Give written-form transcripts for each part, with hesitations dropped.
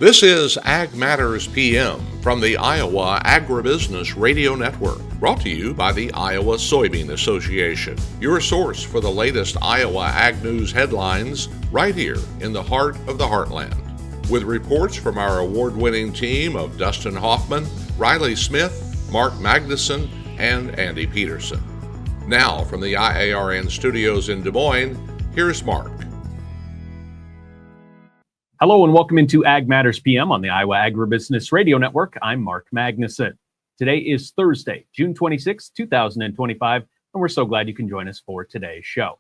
This is Ag Matters PM from the Iowa Agribusiness Radio Network, brought to you by the Iowa Soybean Association, your source for the latest Iowa ag news headlines right here in the heart of the heartland. With reports from our award-winning team of Dustin Hoffman, Riley Smith, Mark Magnuson, and Andy Peterson. Now, from the IARN studios in Des Moines, here's Mark. Hello and welcome into Ag Matters PM on the Iowa Agribusiness Radio Network. I'm Mark Magnuson. Today is Thursday, June 26, 2025, and we're so glad you can join us for today's show.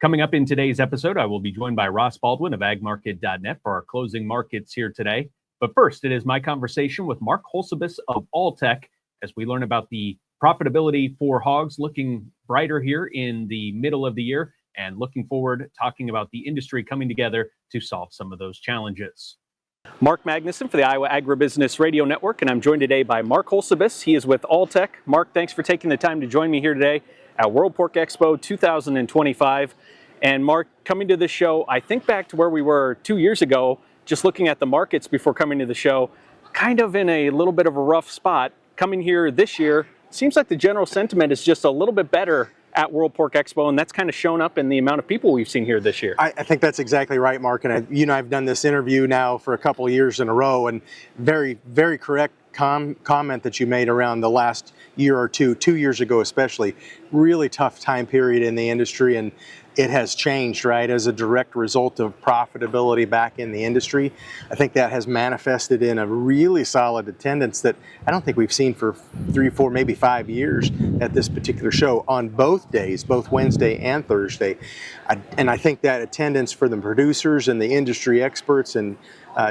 Coming up in today's episode, I will be joined by Ross Baldwin of agmarket.net for our closing markets here today. But first, it is my conversation with Mark Hulsebus of Alltech as we learn about the profitability for hogs looking brighter here in the middle of the year, and looking forward talking about the industry coming together to solve some of those challenges. Mark Magnuson for the Iowa Agribusiness Radio Network, and I'm joined today by Mark Hulsebus. He is with Alltech. Mark, thanks for taking the time to join me here today at World Pork Expo 2025. And Mark, coming to this show, I think back to where we were 2 years ago, just looking at the markets before coming to the show, kind of in a little bit of a rough spot. Coming here this year, seems like the general sentiment is just a little bit better at World Pork Expo, and that's kind of shown up in the amount of people we've seen here this year. I think that's exactly right, Mark. And I've done this interview now for a couple of years in a row, and very, very correct comment that you made around the last year or two, 2 years ago especially. Really tough time period in the industry, and it has changed, right, as a direct result of profitability back in the industry. I think that has manifested in a really solid attendance that I don't think we've seen for 3, 4, maybe 5 years at this particular show on both days, both Wednesday and Thursday. And I think that attendance for the producers and the industry experts and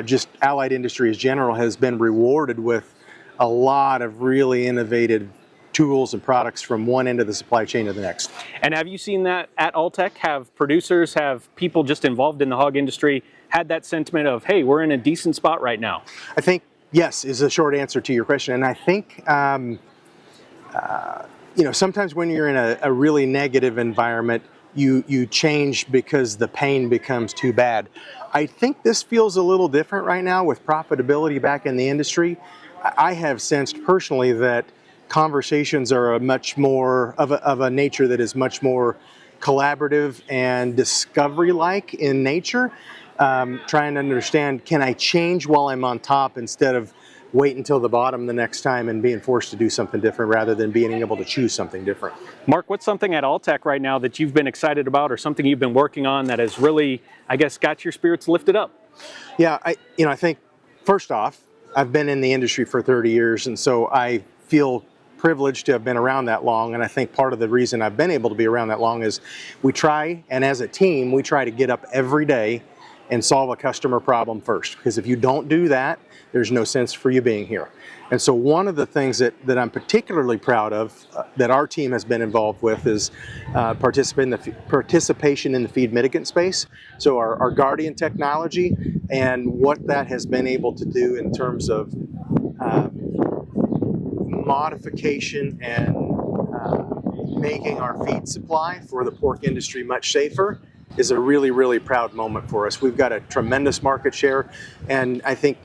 just allied industry as general has been rewarded with a lot of really innovative tools and products from one end of the supply chain to the next. And have you seen that at Alltech? Have producers, have people just involved in the hog industry had that sentiment of, hey, we're in a decent spot right now? I think yes is a short answer to your question. And I think, sometimes when you're in a really negative environment, you change because the pain becomes too bad. I think this feels a little different right now with profitability back in the industry. I have sensed personally that conversations are a much more of a nature that is much more collaborative and discovery-like in nature. Trying to understand, can I change while I'm on top instead of wait until the bottom the next time and being forced to do something different rather than being able to choose something different. Mark, what's something at Alltech right now that you've been excited about or something you've been working on that has really, I guess, got your spirits lifted up? Yeah, I think first off, I've been in the industry for 30 years, and so I feel privileged to have been around that long. And I think part of the reason I've been able to be around that long is we try, and as a team, we try to get up every day and solve a customer problem first. Because if you don't do that, there's no sense for you being here. And so one of the things that I'm particularly proud of that our team has been involved with is participation in the feed mitigant space. So our Guardian technology and what that has been able to do in terms of modification and making our feed supply for the pork industry much safer is a really, really proud moment for us. We've got a tremendous market share, and I think,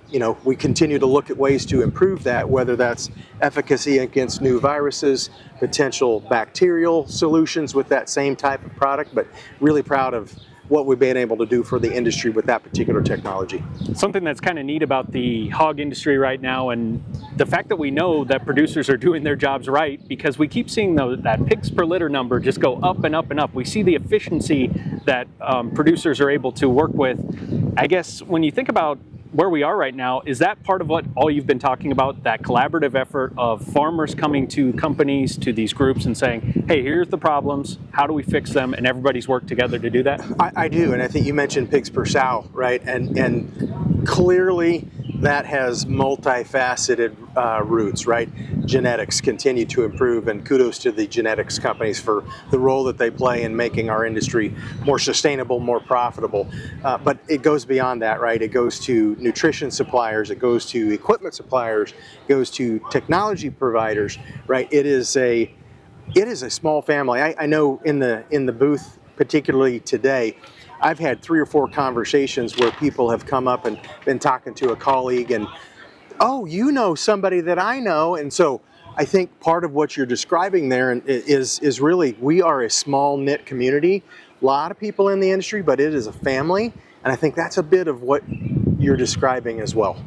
we continue to look at ways to improve that, whether that's efficacy against new viruses, potential bacterial solutions with that same type of product, but really proud of what we've been able to do for the industry with that particular technology. Something that's kind of neat about the hog industry right now, and the fact that we know that producers are doing their jobs right, because we keep seeing that pigs per litter number just go up and up and up. We see the efficiency that producers are able to work with. I guess when you think about where we are right now, is that part of what all you've been talking about, that collaborative effort of farmers coming to companies, to these groups and saying, hey, here's the problems, how do we fix them, and everybody's worked together to do that? I do, and I think you mentioned pigs per sow, right? And clearly that has multifaceted roots, right? Genetics continue to improve, and kudos to the genetics companies for the role that they play in making our industry more sustainable, more profitable. But it goes beyond that, right? It goes to nutrition suppliers, it goes to equipment suppliers, it goes to technology providers, right? It is a small family. I know in the booth, particularly today, I've had 3 or 4 conversations where people have come up and been talking to a colleague and, oh, you know somebody that I know. And so I think part of what you're describing there is really, we are a small knit community, a lot of people in the industry, but it is a family. And I think that's a bit of what you're describing as well.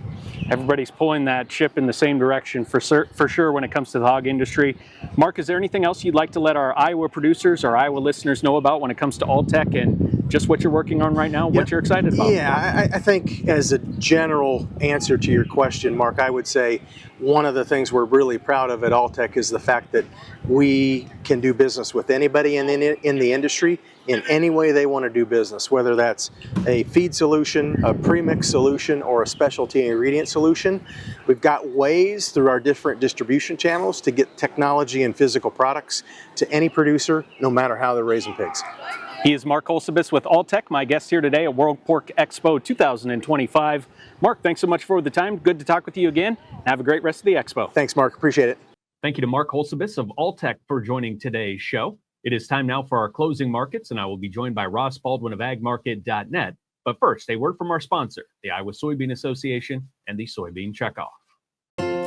Everybody's pulling that ship in the same direction for sure when it comes to the hog industry. Mark, is there anything else you'd like to let our Iowa producers, our Iowa listeners know about when it comes to Alltech and just what you're working on right now, what you're excited about? Yeah, I think as a general answer to your question, Mark, I would say one of the things we're really proud of at Alltech is the fact that we can do business with anybody in the industry in any way they want to do business, whether that's a feed solution, a premix solution, or a specialty ingredient solution. We've got ways through our different distribution channels to get technology and physical products to any producer, no matter how they're raising pigs. He is Mark Hulsebus with Alltech, my guest here today at World Pork Expo 2025. Mark, thanks so much for the time. Good to talk with you again. Have a great rest of the expo. Thanks, Mark. Appreciate it. Thank you to Mark Hulsebus of Alltech for joining today's show. It is time now for our closing markets, and I will be joined by Ross Baldwin of agmarket.net. But first, a word from our sponsor, the Iowa Soybean Association and the Soybean Checkoff.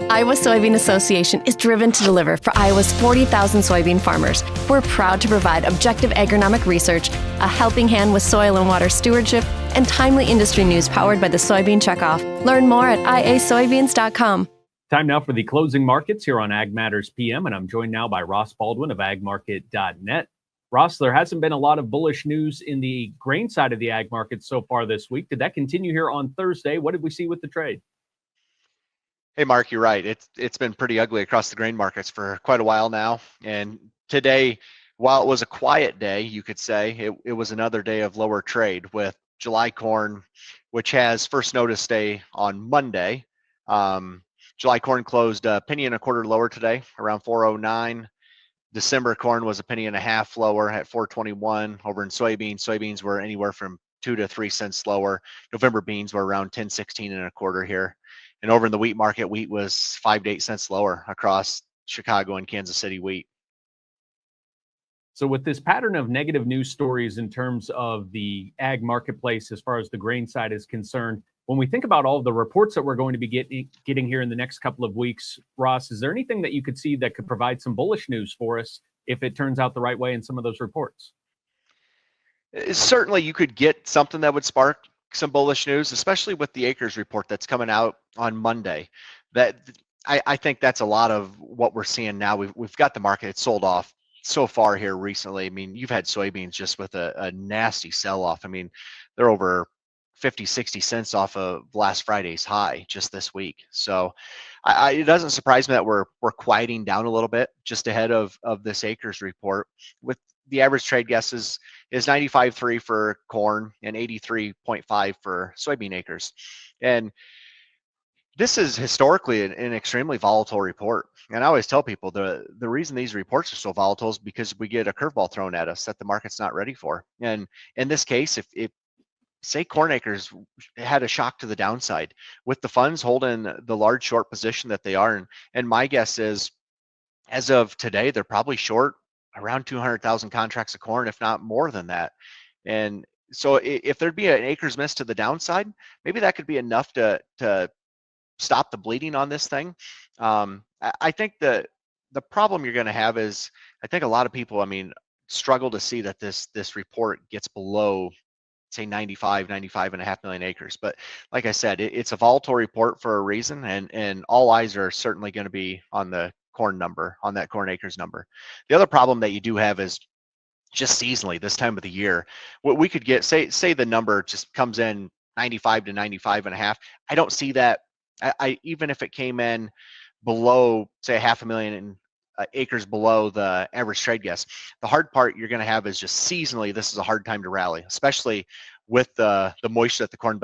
Iowa Soybean Association is driven to deliver for Iowa's 40,000 soybean farmers. We're proud to provide objective agronomic research, a helping hand with soil and water stewardship, and timely industry news powered by the Soybean Checkoff. Learn more at iasoybeans.com. Time now for the closing markets here on Ag Matters PM, and I'm joined now by Ross Baldwin of agmarket.net. Ross, there hasn't been a lot of bullish news in the grain side of the ag market so far this week. Did that continue here on Thursday? What did we see with the trade? Hey, Mark, you're right. It's been pretty ugly across the grain markets for quite a while now. And today, while it was a quiet day, you could say, it was another day of lower trade with July corn, which has first notice day on Monday. July corn closed a penny and a quarter lower today, around 409. December corn was a penny and a half lower at 421. Over in soybeans were anywhere from 2 to 3 cents lower. November beans were around 10.16 and a quarter here. And over in the wheat market, wheat was 5 to 8 cents lower across Chicago and Kansas City wheat. So with this pattern of negative news stories in terms of the ag marketplace, as far as the grain side is concerned, when we think about all of the reports that we're going to be getting here in the next couple of weeks, Ross, is there anything that you could see that could provide some bullish news for us if it turns out the right way in some of those reports? Certainly, you could get something that would spark some bullish news, especially with the acres report that's coming out on Monday. That I think that's a lot of what we're seeing now. We've got the market sold off so far here recently. I mean, you've had soybeans just with a nasty sell-off. I mean, they're over 50, 60 cents off of last Friday's high just this week. So it doesn't surprise me that we're quieting down a little bit just ahead of this acres report. With the average trade guess is 95.3 for corn and 83.5 for soybean acres. And this is historically an extremely volatile report. And I always tell people the reason these reports are so volatile is because we get a curveball thrown at us that the market's not ready for. And in this case, if say corn acres had a shock to the downside with the funds holding the large short position that they are. And my guess is, as of today, they're probably short around 200,000 contracts of corn, if not more than that. And so if there'd be an acres miss to the downside, maybe that could be enough to stop the bleeding on this thing. I think the problem you're going to have is, I think a lot of people, struggle to see that this report gets below, say 95.5 million acres. But like I said, it's a volatile report for a reason, and all eyes are certainly going to be on the corn number, on that corn acres number. The other problem that you do have is just seasonally this time of the year, what we could get, say the number just comes in 95 to 95.5. I don't see that. I even if it came in below, say 500,000 acres below the average trade guess, the hard part you're going to have is just seasonally, this is a hard time to rally, especially with the moisture that the corn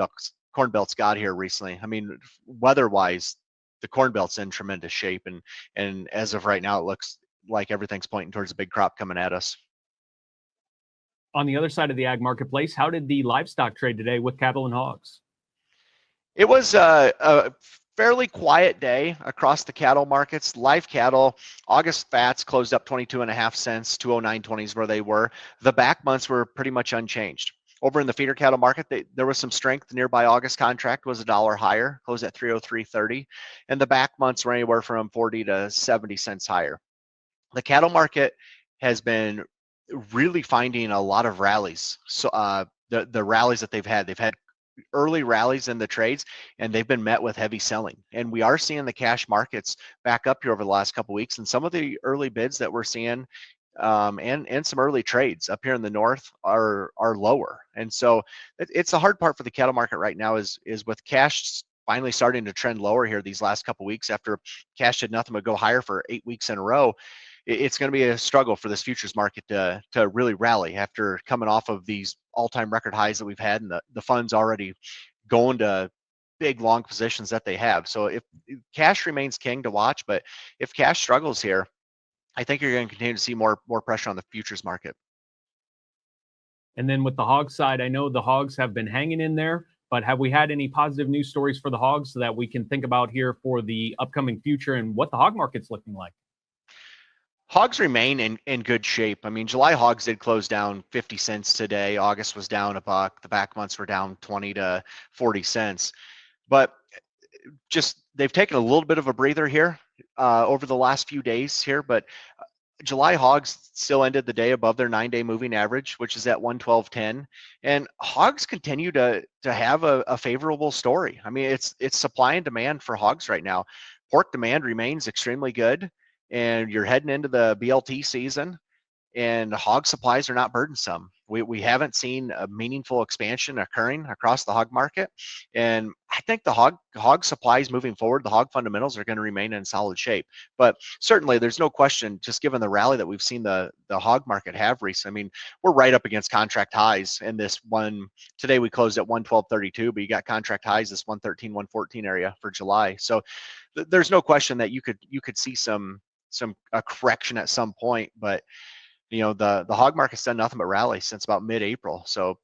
belt's got here recently. I mean, weather-wise, the corn belt's in tremendous shape, and as of right now, it looks like everything's pointing towards a big crop coming at us. On the other side of the ag marketplace, how did the livestock trade today with cattle and hogs? It was a fairly quiet day across the cattle markets. Live cattle, August fats closed up 22.5 cents, 209.20 is where they were. The back months were pretty much unchanged. Over in the feeder cattle market, there was some strength. The nearby August contract was $1 higher, closed at 303.30, and the back months were anywhere from 40 to 70 cents higher. The cattle market has been really finding a lot of rallies. So the rallies that they've had early rallies in the trades, and they've been met with heavy selling. And we are seeing the cash markets back up here over the last couple of weeks, and some of the early bids that we're seeing and some early trades up here in the north are lower. And so it's the hard part for the cattle market right now is with cash finally starting to trend lower here these last couple of weeks after cash did nothing but go higher for 8 weeks in a row. It's going to be a struggle for this futures market to really rally after coming off of these all-time record highs that we've had, and the funds already going to big long positions that they have. So if cash remains king to watch, but if cash struggles here, I think you're going to continue to see more pressure on the futures market. And then with the hog side, I know the hogs have been hanging in there, but have we had any positive news stories for the hogs so that we can think about here for the upcoming future and what the hog market's looking like? Hogs remain in good shape. I mean, July hogs did close down 50 cents today. August was down $1. The back months were down 20 to 40 cents. But just they've taken a little bit of a breather here over the last few days here. But July hogs still ended the day above their 9-day moving average, which is at 112.10. And hogs continue to have a favorable story. I mean, it's supply and demand for hogs right now. Pork demand remains extremely good, and you're heading into the BLT season, and hog supplies are not burdensome. We haven't seen a meaningful expansion occurring across the hog market, and I think the hog supplies moving forward, the hog fundamentals are going to remain in solid shape. But certainly, there's no question, just given the rally that we've seen the hog market have recently. I mean, we're right up against contract highs in this one. Today we closed at 112.32, but you got contract highs this 113, 114 area for July. So there's no question that you could see a correction at some point, but the hog market's done nothing but rally since about mid-April. So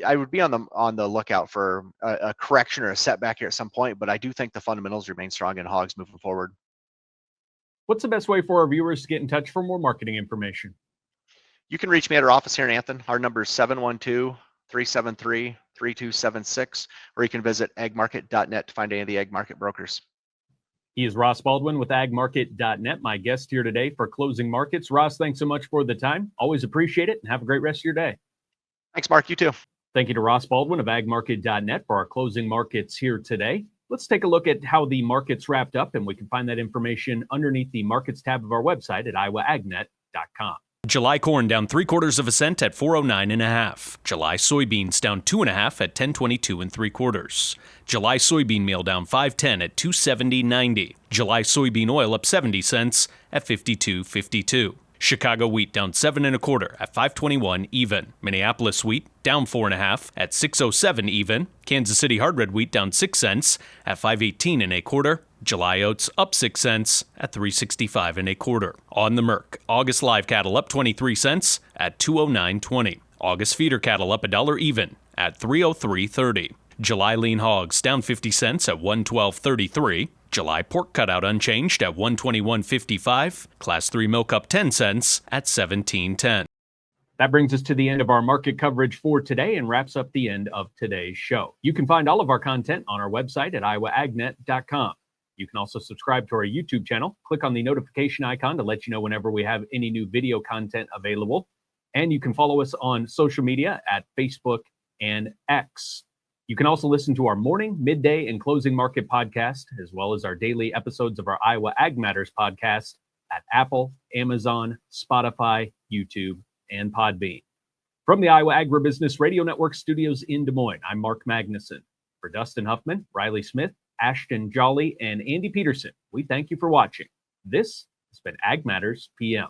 I would be on the lookout for a correction or a setback here at some point, but I do think the fundamentals remain strong in hogs moving forward. What's the best way for our viewers to get in touch for more marketing information? You can reach me at our office here in Anthon. Our number is 712-373-3276, or you can visit agmarket.net to find any of the ag market brokers. He is Ross Baldwin with agmarket.net, my guest here today for Closing Markets. Ross, thanks so much for the time. Always appreciate it, and have a great rest of your day. Thanks, Mark. You too. Thank you to Ross Baldwin of agmarket.net for our Closing Markets here today. Let's take a look at how the markets wrapped up, and we can find that information underneath the Markets tab of our website at iowaagnet.com. July corn down 3/4 cent at 409.5. July soybeans down 2.5 at 1022 3/4. July soybean meal down 5.10 at 270.90. July soybean oil up 70 cents at 52.52. Chicago wheat down 7 1/4 at 521 even. Minneapolis wheat down 4.5 at 607 even. Kansas City hard red wheat down 6 cents at 518 1/4. July oats up 6 cents at 365 1/4. On the Merc, August live cattle up 23 cents at 209.20. August feeder cattle up $1 even at 303.30. July lean hogs down 50 cents at 112.33. July pork cutout unchanged at 121.55. Class 3 milk up 10 cents at 17.10. That brings us to the end of our market coverage for today and wraps up the end of today's show. You can find all of our content on our website at iowaagnet.com. You can also subscribe to our YouTube channel. Click on the notification icon to let you know whenever we have any new video content available. And you can follow us on social media at Facebook and X. You can also listen to our morning, midday, and closing market podcast, as well as our daily episodes of our Iowa Ag Matters podcast at Apple, Amazon, Spotify, YouTube, and Podbean. From the Iowa Agribusiness Radio Network studios in Des Moines, I'm Mark Magnuson. For Dustin Huffman, Riley Smith, Ashton Jolly, and Andy Peterson, we thank you for watching. This has been Ag Matters PM.